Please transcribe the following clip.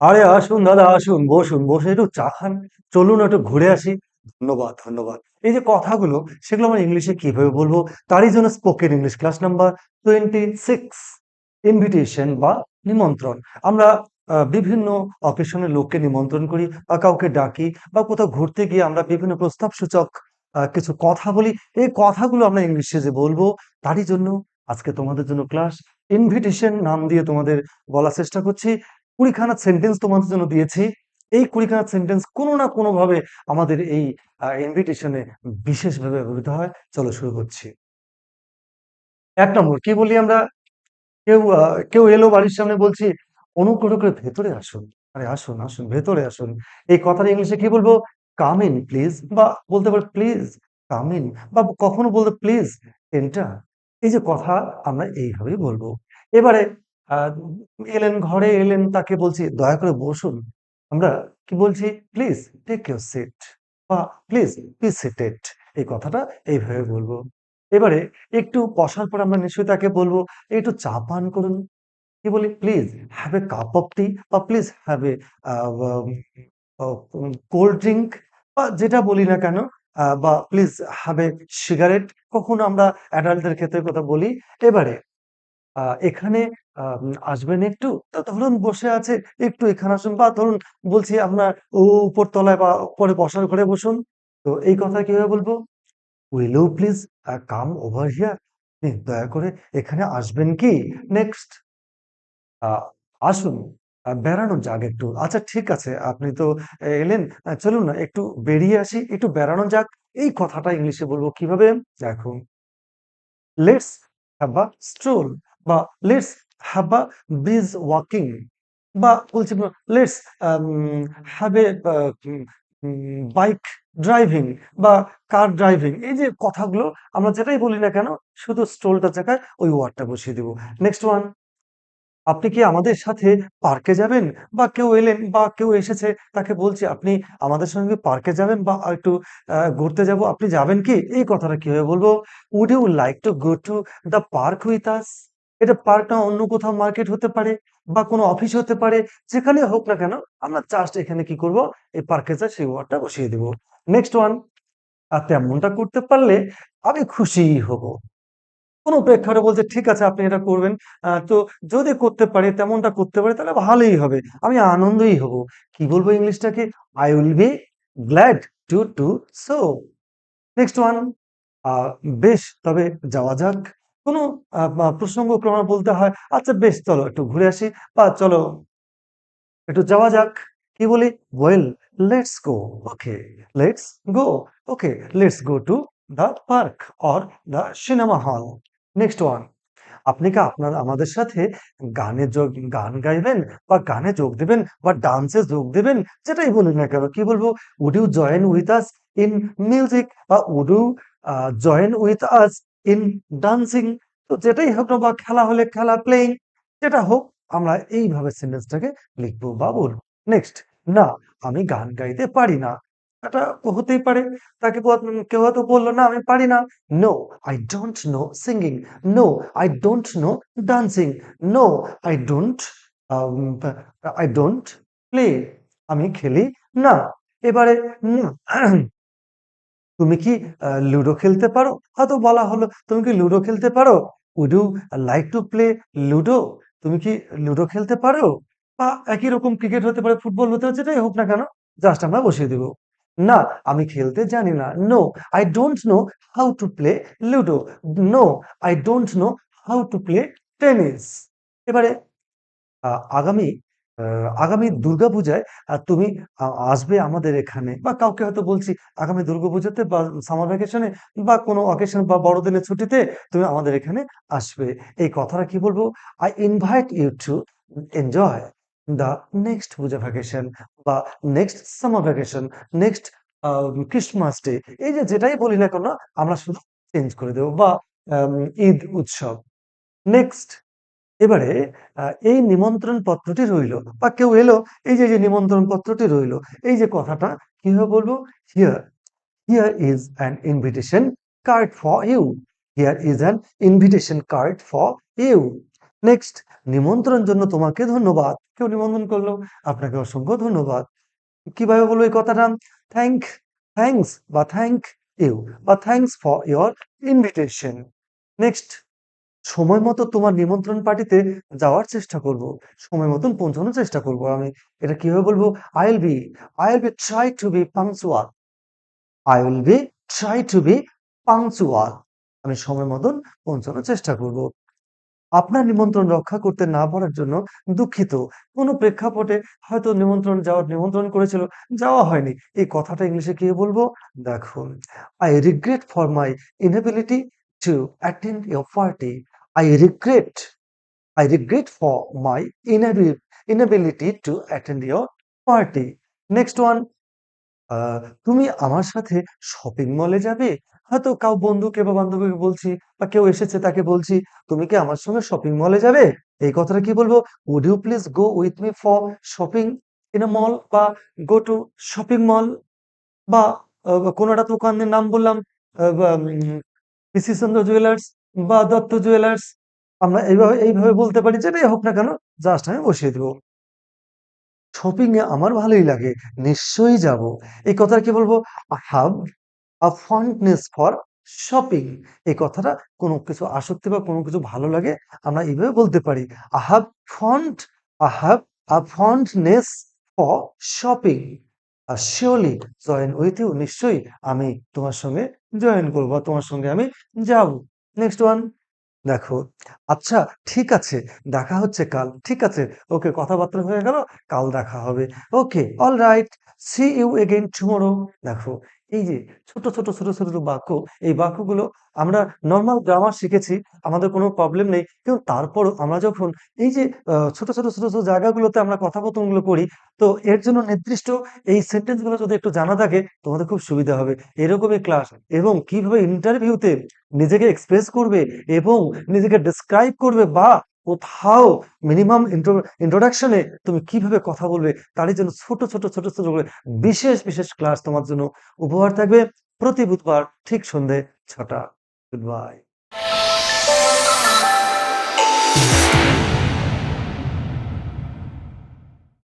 আরে আসুন দাদা, আসুন, বসুন, বসে একটু চা খান। চলুন একটু ঘুরে আসি। ধন্যবাদ, ধন্যবাদ। এই যে কথাগুলো, সেগুলো আমরা ইংলিশে কিভাবে বলবো? তারই জন্য spoken English class number 26, invitation বা নিমন্ত্রণ। আমরা বিভিন্ন অকেশনে লোককে নিমন্ত্রণ করি বা কাউকে ডাকি বা কোথাও ঘুরতে গিয়ে আমরা বিভিন্ন প্রস্তাবসূচক কিছু কথা বলি। এই কথাগুলো আমরা ইংলিশে যে বলবো, তারই জন্য আজকে তোমাদের জন্য ক্লাস। ইনভিটেশন নাম দিয়ে তোমাদের বলার চেষ্টা করছি। 20খানা সেন্টেন্স তোমাদের জন্য দিয়েছি। এই 20খানা সেন্টেন্স কোনো না কোনোভাবে আমাদের এই ইনভিটেশনে বিশেষভাবে ব্যবহৃত হয়। চলো শুরু করছি। ১ নম্বর কি বলি আমরা? কেউ এলো বাড়ির সামনে, বলছি, অনুগ্রহ করে ভেতরে আসুন। আরে আসুন, আসুন, ভেতরে আসুন। এই কথাটা ইংলিশে কি বলবো? কাম ইন প্লিজ, বা বলতে পারি প্লিজ কাম ইন, বা কখনো বলতে প্লিজ এন্টার। এই যে কথা, আমরা এইভাবেই বলবো। এবারে আহ, এলেন, ঘরে এলেন, তাকে বলছি দয়া করে বসুন। আমরা কি বলছি? প্লিজ টেক ইউর সিট, বা প্লিজ বি সিটেড। এই কথাটা এইভাবে বলবো। এবারে একটু বসার পর আমরা নিশ্চয়ই তাকে বলবো একটু চা পান করুন। কি বলি? Please have a cup of tea, বা please have a cold drink, বা যেটা বলি না কেন, বা প্লিজ হ্যাভ এ সিগারেট। কখনো আমরা অ্যাডাল্টদের ক্ষেত্রে কথা বলি। এবারে এখানে আসবেন একটু? তা ধরুন বসে আছে, একটু এখানে আসুন, বা ধরুন বলছি আপনার উপর তলায় বা উপরে বসার ঘরে বসুন। তো এই কথা কিভাবে বলবো? Will you please come over here? দয়া করে এখানে আসবেন কি? নেক্সট, আ আসুন, বেড়ানো যাক একটু। আচ্ছা ঠিক আছে, আপনি তো এলেন, চলুন না একটু বেরিয়ে আসি, একটু বেড়ানো যাক। এই কথাটা ইংলিশে বলবো কিভাবে? দেখো, লেটস হ্যাভ আ স্ট্রোল, বা let's have a bridge walking, বা বলছি let's have a bike driving, বা কার ড্রাইভিং। এই যে কথাগুলো আমরা যেটাই বলি না কেন, শুধু স্ট্রোলটার জায়গায় ওই ওয়ার্ডটা বসিয়ে দিব। নেক্সট ওয়ান, আপনি কি আমাদের সাথে পার্কে যাবেন? বা কেউ এলেন বা কেউ এসেছে, তাকে বলছি আপনি আমাদের সঙ্গে পার্কে যাবেন, বা একটু ঘুরতে যাব, আপনি যাবেন কি? এই কথাটা কিভাবে বলবো? Would you like to go to the park with us? এটা পার্ক না, অন্য কোথাও মার্কেট হতে পারে, বা কোনো অফিস হতে পারে, যেখানে হোক না কেন, আমরা জাস্ট এখানে কি করব? এই পার্কে যা, সেই ওয়ার্ডটা বসিয়ে দিব। নেক্সট ওয়ান, আর তেমনটা করতে পারলে আমি খুশিই হব। কোনো প্রেক্ষাপটে বলছে ঠিক আছে আপনি এটা করবেন। তো যদি করতে পারি, তেমনটা করতে পারি, তাহলে ভালোই হবে। আমি আনন্দই হব। কি বলবো ইংলিশটাকে? I will be glad to do so. Next one, আ বেশ তবে যাওয়া যাক। কোনো প্রসঙ্গক্রমে বলতে হয়, আচ্ছা বেশ চলো একটু ঘুরে আসি, বা চলো একটু যাওয়া যাক। কি বলি? Well let's go. Okay, let's go. Okay, let's go to the park or the cinema hall. Next one, আপনি কি আমাদের সাথে গান গাইবেন, বা গানে যোগ দেবেন, বা ডান্সে যোগ দেবেন? যেটাই বলি না কেন, কি বলবো? Would you join with us in music, বা would you join with us in dancing? তো যেটাই হোক না, বা খেলা হলে খেলা, প্লেইং, যেটা হোক, আমরা এইভাবে সেন্টেন্সটাকে লিখবো বা বলবো। নেক্সট, না আমি গান গাইতে পারি না। এটা হতেই পারে। কেউ হয়তো বললো না আমি পারি না। No, I don't know singing. No, I don't know dancing. No, I don't I don't play. আমি খেলি না। এবারে না, তুমি কি লুডো খেলতে পারো? হয়তো বলা হলো, তুমি কি লুডো খেলতে পারো? Would you like to play ludo? তুমি কি লুডো খেলতে পারো? বা একই রকম ক্রিকেট হতে পারে, ফুটবল হতে পারে, যেটাই হোক না কেন, জাস্ট আমরা বসিয়ে দিব। না, আমি খেলতে জানি না। No, I don't know how to play ludo. No, I don't know how to play tennis. এবারে আ আগামী আ আগামী দুর্গাপূজায় তুমি আসবে আমাদের এখানে, বা কাউকে হয়তো বলছি আগামী দুর্গাপূজাতে, বা সামার ভ্যাকেশনে, বা কোনো অকেশন বা বড়দিনের ছুটিতে তুমি আমাদের এখানে আসবে। এই কথাটা কি বলবো? I invite you to enjoy the next puja vacation, বা next summer vacation, next Christmas day. এই যে যেটাই বলি না কেন, আমরা শুধু চেঞ্জ করে দেব, বা ঈদ উৎসব। নেক্সট, এবারে এই নিমন্ত্রণ পত্রটি রইল, বা কেউ এলো, এই যে নিমন্ত্রণ পত্রটি রইল, এই যে কথাটা কিভাবে বলবো? Here, here is an invitation card for you. Here is an invitation card for you. Next, নিমন্ত্রণের জন্য তোমাকে ধন্যবাদ। কেউ নিমন্ত্রণ করলো, আপনাকে অসংখ্য ধন্যবাদ। কিভাবে বলবো এই কথাটা? থ্যাংক থ্যাংকস বা থ্যাংক ইউ বা thanks for your invitation. Next, সময় মতো তোমার নিমন্ত্রণ পার্টিতে যাওয়ার চেষ্টা করব। সময় মতন পৌঁছানোর চেষ্টা করব আমি। এটা কিভাবে বলবো? I will be try to be punctual. I will be try to be punctual. আমি সময় মতন পৌঁছানোর চেষ্টা করব। আপনার নিমন্ত্রণ রক্ষা করতে না পারার জন্য দুঃখিত। কোনো প্রেক্ষাপটে হয়তো নিমন্ত্রণ করেছিল, যাওয়া হয়নি। এই কথাটা ইংলিশে কি বলবো? দেখুন, I regret for my inability to attend your party. I regret I regret for my inability to attend your party. Next one, আ তুমি আমার সাথে শপিং মলে যাবে? হয়তো বন্ধুকে বা বান্ধবীকে বলছি বা কেউ এসেছে তাকে বলছি, "তুমি কি আমার সঙ্গে শপিং মলে যাবে?" এই কথাটা কি বলবো? "Would you please go with me for shopping in a mall?" বা "Go to shopping mall?" বা কোনো একটা দোকানের নাম বললাম, বা পিসি চন্দ্র জুয়েলার্স বা দত্ত জুয়েলার্স। আমরা এইভাবে বলতে পারি, যেটাই হোক না কেন, জাস্ট আমি বসিয়ে দিব। শপিং এ আমার ভালোই লাগে। নিশ্চয়ই যাবো। এই কথাটা কি বলবো? I have a fondness for shopping. এই কথাটা কোনো কিছু আসক্তি বা কোনো কিছু ভালো লাগে, আমরা এইভাবে বলতে পারি। I have fond I have a fondness for shopping. Surely join with you. নিশ্চয়ই আমি তোমার সঙ্গে জয়েন করব বা তোমার সঙ্গে আমি যাবো। নেক্সট ওয়ান, দেখো, আচ্ছা ঠিক আছে, দেখা হচ্ছে কাল। ঠিক আছে, ওকে, কথাবার্তা হয়ে গেল, কাল দেখা হবে। Okay, all right, see you again tomorrow. দেখো, এই যে ছোট ছোট বাক্য, এই বাক্যগুলো আমরা নরমাল গ্রামার শিখেছি, আমাদের কোনো প্রবলেম নেই। কিন্তু তারপরও আমরা যখন এই যে ছোট ছোট জায়গাগুলোতে আমরা কথোপকথনগুলো করি, তো এর জন্য নির্দিষ্ট এই সেন্টেন্স গুলো যদি একটু জানা থাকে, তোমাদের খুব সুবিধা হবে। এরকমই ক্লাস এবং কিভাবে ইন্টারভিউতে নিজেকে এক্সপ্রেস করবে এবং নিজেকে ডেসক্রাইব করবে, বা কোথাও মিনিমাম ইন্ট্রোডাকশনে তুমি কিভাবে কথা বলবে, তারই জন্য ছোট ছোট করে বিশেষ ক্লাস তোমার জন্য উপহার থাকবে প্রতি বুধবার ঠিক সন্ধে ৬টা। Good bye.